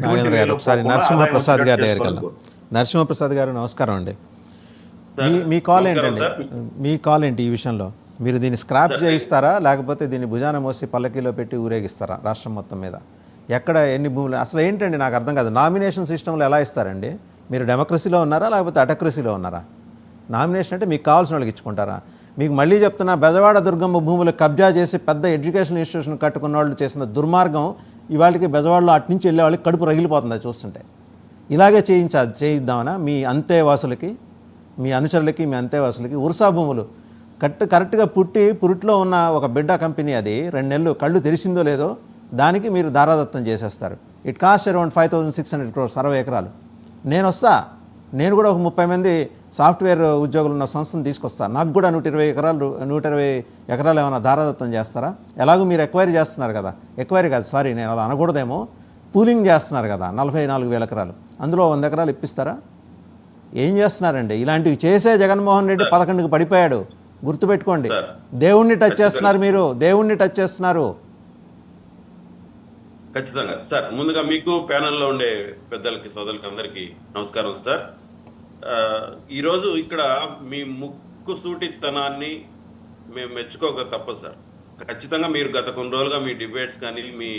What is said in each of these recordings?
నాగేంద్ర గారు ఒకసారి నరసింహప్రసాద్ గారి దగ్గరికి వెళ్దాం. నరసింహప్రసాద్ గారు నమస్కారం అండి. మీ కాల్ ఏంటండి? మీ కాల్ ఏంటి ఈ విషయంలో? మీరు దీన్ని స్క్రాప్ చేయిస్తారా లేకపోతే దీన్ని భుజాన మోసి పల్లకీలో పెట్టి ఊరేగిస్తారా రాష్ట్రం మొత్తం మీద? ఎక్కడ ఎన్ని భూములు అసలు ఏంటండి నాకు అర్థం కాదు. నామినేషన్ సిస్టంలో ఎలా ఇస్తారండి? మీరు డెమోక్రసీలో ఉన్నారా లేకపోతే అటోక్రసీలో ఉన్నారా? నామినేషన్ అంటే మీకు కావాల్సిన వాళ్ళకి ఇచ్చుకుంటారా? మీకు మళ్ళీ చెప్తున్నా, బెజవాడ దుర్గమ్మ భూములు కబ్జా చేసి పెద్ద ఎడ్యుకేషన్ ఇన్స్టిట్యూషన్ కట్టుకున్న వాళ్ళు చేసిన దుర్మార్గం ఇవాళకి బెజవాడలో అట్నుంచి వెళ్ళే వాళ్ళకి కడుపు రగిలిపోతుంది చూస్తుంటే. ఇలాగే చేయిద్దామనా మీ అంతేవాసులకి, మీ అనుచరులకి, మీ అంతేవాసులకి? ఉర్సా భూములు కరెక్ట్గా పురిట్లో ఉన్న ఒక బిడ్డ కంపెనీ, అది 2 నెలలు కళ్ళు తెరిచిందో లేదో దానికి మీరు దారాదత్తం చేసేస్తారు. ఇట్ కాస్ట్ అరౌండ్ 5600 crores, 60 ఎకరాలు. నేను కూడా ఒక 30 మంది సాఫ్ట్వేర్ ఉద్యోగులు ఉన్న సంస్థను తీసుకొస్తా. నాకు కూడా 120 ఎకరాలు ఏమైనా దారాదత్తం చేస్తారా? ఎలాగో మీరు ఎక్వైరీ చేస్తున్నారు కదా, ఎక్వైరీ కాదు సారీ నేను అలా అనకూడదేమో, పూలింగ్ చేస్తున్నారు కదా 44,000 ఎకరాలు, అందులో 100 ఎకరాలు ఇప్పిస్తారా? ఏం చేస్తున్నారండి? ఇలాంటివి చేసే జగన్మోహన్ రెడ్డి 11కి పడిపోయాడు, గుర్తుపెట్టుకోండి. దేవుణ్ణి టచ్ చేస్తున్నారు మీరు, దేవుణ్ణి టచ్ చేస్తున్నారు. ఖచ్చితంగా సార్. ముందుగా మీకు ప్యానెల్లో ఉండే పెద్దలకి, సోదరులకి అందరికీ నమస్కారం సార్. ఈరోజు ఇక్కడ మీ ముక్కు సూటితనాన్ని మేము మెచ్చుకోక తప్పదు సార్. ఖచ్చితంగా మీరు గత కొన్ని రోజులుగా మీ డిబేట్స్ కానీ మీ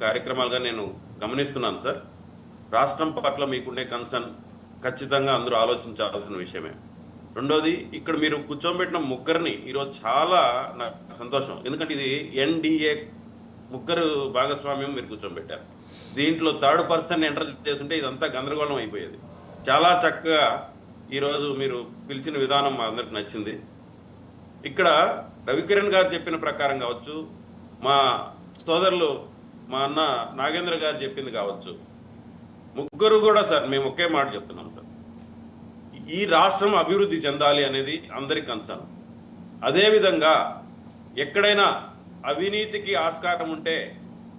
కార్యక్రమాలు కానీ నేను గమనిస్తున్నాను సార్. రాష్ట్రం పట్ల మీకుండే కన్సర్న్ ఖచ్చితంగా అందరూ ఆలోచించాల్సిన విషయమే. రెండోది, ఇక్కడ మీరు కూర్చోబెట్టిన ముగ్గురిని ఈరోజు చాలా నాకు సంతోషం. ఎందుకంటే ఇది ఎన్డీఏ ముగ్గురు భాగస్వామ్యం మీరు కూర్చోబెట్టారు. దీంట్లో థర్డ్ పర్సన్ ఎంటర్ చేస్తుంటే ఇదంతా గందరగోళం అయిపోయేది. చాలా చక్కగా ఈరోజు మీరు పిలిచిన విధానం మా అందరికి నచ్చింది. ఇక్కడ రవికిరణ్ గారు చెప్పిన ప్రకారం కావచ్చు, మా సోదరులు మా అన్న నాగేంద్ర గారు చెప్పింది కావచ్చు, ముగ్గురు కూడా సార్ మేము ఒకే మాట చెప్తున్నాం సార్. ఈ రాష్ట్రం అభివృద్ధి చెందాలి అనేది అందరి కన్సర్న్. అదేవిధంగా ఎక్కడైనా అవినీతికి ఆస్కారం ఉంటే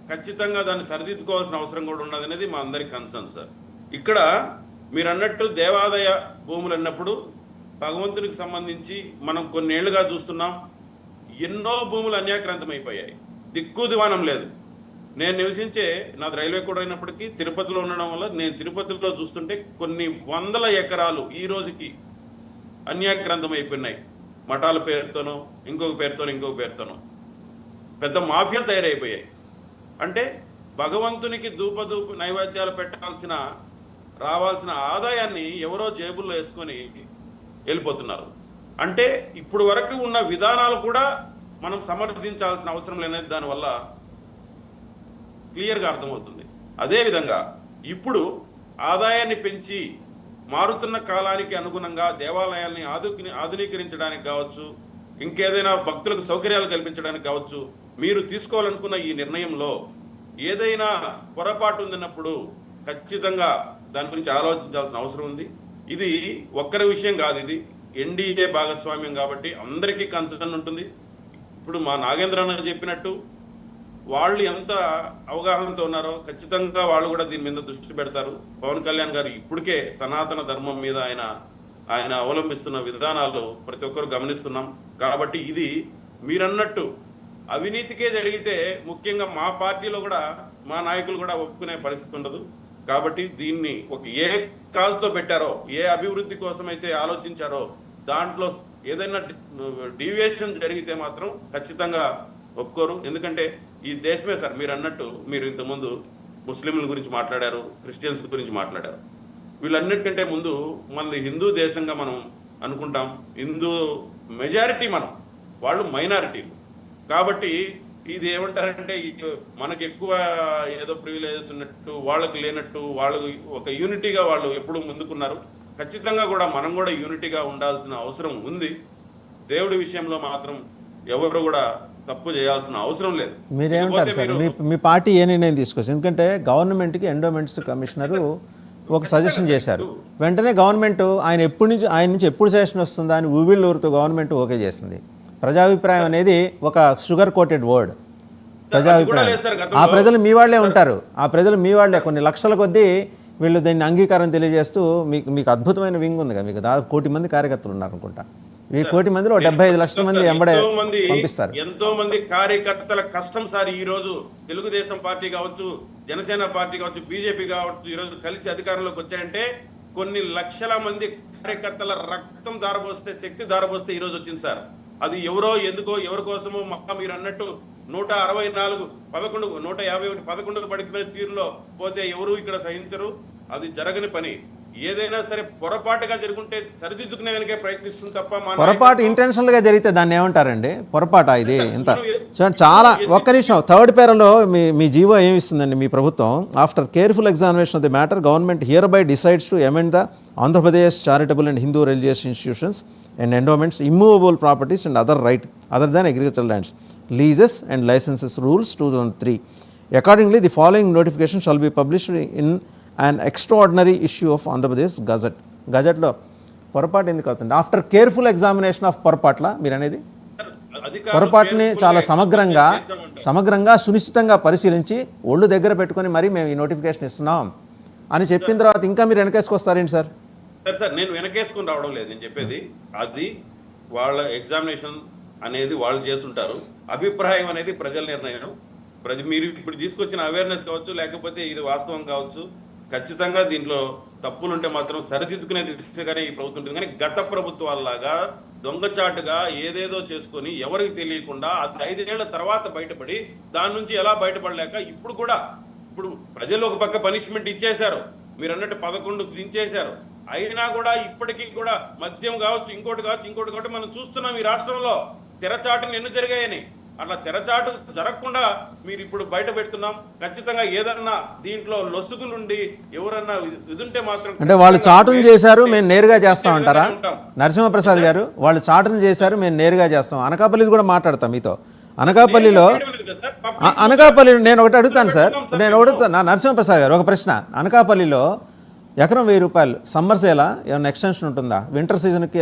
ఖచ్చితంగా దాన్ని సరిదిద్దుకోవాల్సిన అవసరం కూడా ఉన్నది అనేది మా అందరి కన్సర్న్ సార్. ఇక్కడ మీరు అన్నట్టు దేవాదాయ భూములు అన్నప్పుడు భగవంతునికి సంబంధించి మనం కొన్నేళ్లుగా చూస్తున్నాం, ఎన్నో భూములు అన్యాక్రాంతమైపోయాయి, దిక్కు దివానం లేదు. నేను నివసించే నాది రైల్వే కూడా అయినప్పటికీ తిరుపతిలో ఉండడం వల్ల నేను తిరుపతిలో చూస్తుంటే కొన్ని వందల ఎకరాలు ఈ రోజుకి అన్యాక్రాంతం అయిపోయినాయి. మఠాల పేరుతోనో ఇంకొక పేరుతోనో పెద్ద మాఫియాలు తయారైపోయాయి. అంటే భగవంతునికి ధూప నైవేద్యాలు పెట్టాల్సిన రావాల్సిన ఆదాయాన్ని ఎవరో జేబుల్లో వేసుకొని వెళ్ళిపోతున్నారు. అంటే ఇప్పుడు వరకు ఉన్న విధానాలు కూడా మనం సమర్థించాల్సిన అవసరం లేనిది దానివల్ల క్లియర్గా అర్థమవుతుంది. అదేవిధంగా ఇప్పుడు ఆదాయాన్ని పెంచి మారుతున్న కాలానికి అనుగుణంగా దేవాలయాల్ని ఆధునీకరించడానికి కావచ్చు, ఇంకేదైనా భక్తులకు సౌకర్యాలు కల్పించడానికి కావచ్చు, మీరు తీసుకోవాలనుకున్న ఈ నిర్ణయంలో ఏదైనా పొరపాటు ఉందన్నప్పుడు ఖచ్చితంగా దాని గురించి ఆలోచించాల్సిన అవసరం ఉంది. ఇది ఒక్కరి విషయం కాదు, ఇది ఎన్డీఏ భాగస్వామ్యం కాబట్టి అందరికీ కన్సర్న్ ఉంటుంది. ఇప్పుడు మా నాగేంద్ర అన్న చెప్పినట్టు వాళ్ళు ఎంత అవగాహనతో ఉన్నారో ఖచ్చితంగా వాళ్ళు కూడా దీని మీద దృష్టి పెడతారు. పవన్ కళ్యాణ్ గారు ఇప్పటికే సనాతన ధర్మం మీద ఆయన అవలంబిస్తున్న విధానాలు ప్రతి ఒక్కరు గమనిస్తున్నాం. కాబట్టి ఇది మీరన్నట్టు అవినీతికే జరిగితే ముఖ్యంగా మా పార్టీలో కూడా మా నాయకులు కూడా ఒప్పుకునే పరిస్థితి ఉండదు. కాబట్టి దీన్ని ఏ కాజ్తో పెట్టారో, ఏ అభివృద్ధి కోసం అయితే ఆలోచించారో దాంట్లో ఏదైనా డీవియేషన్ జరిగితే మాత్రం ఖచ్చితంగా ఒప్పుకోరు. ఎందుకంటే ఈ దేశమే సార్, మీరు అన్నట్టు మీరు ఇంతకుముందు ముస్లింల గురించి మాట్లాడారు, క్రిస్టియన్స్ గురించి మాట్లాడారు. వీళ్ళన్నిటికంటే ముందు మనది హిందూ దేశంగా మనం అనుకుంటాం. హిందూ మెజారిటీ మనం, వాళ్ళు మైనారిటీలు. కాబట్టి ఇది ఏమంటారంటే మనకు ఎక్కువ ఏదో ప్రివిలేజెస్ ఉన్నట్టు వాళ్ళకి లేనట్టు, వాళ్ళు ఒక యూనిటీగా వాళ్ళు ఎప్పుడూ ముందుకున్నారు. ఖచ్చితంగా కూడా మనం కూడా యూనిటీగా ఉండాల్సిన అవసరం ఉంది. దేవుడి విషయంలో మాత్రం ఎవరు కూడా తప్పు చేయాల్సిన అవసరం లేదు. మీరేమంటారు సార్? మీ పార్టీ ఏ నిర్ణయం తీసుకొచ్చింది? ఎందుకంటే గవర్నమెంట్కి ఎండోమెంట్స్ కమిషనరు ఒక సజెషన్ చేశారు. వెంటనే గవర్నమెంట్ ఆయన నుంచి ఎప్పుడు సజెషన్ వస్తుందా అని ఊవిళ్ళూరుతో గవర్నమెంట్ ఓకే చేసింది. ప్రజాభిప్రాయం అనేది ఒక షుగర్ కోటెడ్ వర్డ్. ప్రజాభిప్రాయం ఆ ప్రజలు మీ వాళ్లే ఉంటారు, ఆ ప్రజలు మీ వాళ్లే కొన్ని లక్షల కొద్దీ వీళ్ళు దీన్ని అంగీకారం తెలియజేస్తూ మీకు అద్భుతమైన వింగ్ ఉంది కదా, మీకు దాదాపు 1 కోటి మంది కార్యకర్తలు ఉన్నారనుకుంటా. ఈ 1 కోటి మందిలో 75 లక్షల మంది ఎంబడే పంపిస్తారు. ఎంతో మంది కార్యకర్తల కష్టం సార్ ఈ రోజు తెలుగుదేశం పార్టీ కావచ్చు, జనసేన పార్టీ కావచ్చు, బీజేపీ కావచ్చు, ఈ రోజు కలిసి అధికారంలోకి వచ్చాయంటే కొన్ని లక్షల మంది కార్యకర్తల రక్తం దారబోస్తే, శక్తి దారబోస్తే ఈ రోజు వచ్చింది సార్. అది ఎవరో ఎందుకో ఎవరి కోసమో మీరు అన్నట్టు 164 11 151 11 పడిపోయిన తీరులో పోతే ఎవరు ఇక్కడ సహించరు. అది జరగని పని. ఏదైనా సరే పొరపాటుగా జరుగుంటే సరిదిద్దుకునేదానికే ప్రయత్నిస్తుంది తప్ప పొరపాటు ఇంటెన్షనల్ గా జరిగితే దాన్ని ఏమంటారండి? పొరపాట ఇది ఎంత చాలా. ఒక్క నిమిషం, థర్డ్ పేరాలో మీ జీవో ఏమిస్తుందండి మీ ప్రభుత్వం? After careful examination of the matter government here by decides to amend the Andhra Pradesh charitable and Hindu religious institutions and endowments immovable properties and other right other than agricultural lands leases and licenses rules 2003. Accordingly, the following notification shall be published in an extraordinary issue of Andhra Pradesh Gazette. Gazette లో పొరపాటు ఎందుకు అవుతుంది? After careful examination of పొరపాట్ల మీరు అనేది పొరపాటుని చాలా సమగ్రంగా సునిశ్చితంగా పరిశీలించి ఒళ్ళు దగ్గర పెట్టుకొని మరి మేము ఈ నోటిఫికేషన్ ఇస్తున్నాం అని చెప్పిన తర్వాత ఇంకా మీరు వెనకేసుకొస్తారేంటి సార్? సార్ నేను వెనకేసుకుని రావడం లేదు. నేను చెప్పేది అది వాళ్ళ ఎగ్జామినేషన్ అనేది వాళ్ళు చేస్తుంటారు. అభిప్రాయం అనేది ప్రజల నిర్ణయం. మీరు ఇప్పుడు తీసుకొచ్చిన అవేర్నెస్ కావచ్చు, లేకపోతే ఇది వాస్తవం కావచ్చు, ఖచ్చితంగా దీంట్లో తప్పులుంటే మాత్రం సరిదిద్దుకునే దిశగానే ఈ ప్రభుత్వం ఉంటుంది. కానీ గత ప్రభుత్వాల్లాగా దొంగచాటుగా ఏదేదో చేసుకొని ఎవరికి తెలియకుండా అది 5 ఏళ్ల తర్వాత బయటపడి దాని నుంచి ఎలా బయటపడలేక ఇప్పుడు ప్రజలు ఒక పక్క పనిష్మెంట్ ఇచ్చేశారు, మీరు అన్నట్టు 11 దించేశారు. అయినా కూడా ఇప్పటికీ కూడా మద్యం కావచ్చు, ఇంకోటి కావచ్చు మనం చూస్తున్నాం ఈ రాష్ట్రంలో తెరచాటుని ఎన్ని జరిగాయని. అట్లా తెరచాటు జరగకుండా మీరు ఇప్పుడు బయట పెడుతున్నాం. ఖచ్చితంగా ఏదన్నా దీంట్లో లొసుగులుండి ఎవరన్నా ఇదుంటే మాత్రం అంటే వాళ్ళు చాటును చేశారు, మేము నేరుగా చేస్తాం అంటారా నరసింహప్రసాద్ గారు? వాళ్ళు చాటును చేశారు, మేము నేరుగా చేస్తాం. అనకాపల్లి కూడా మాట్లాడతాం మీతో. అనకాపల్లి నేను ఒకటి అడుగుతాను సార్, నరసింహప్రసాద్ గారు ఒక ప్రశ్న. అనకాపల్లిలో ఎకరం 1000 రూపాయలు సమ్మర్ సేలా ఏమైనా ఎక్స్టెన్షన్ ఉంటుందా? వింటర్ సీజన్కి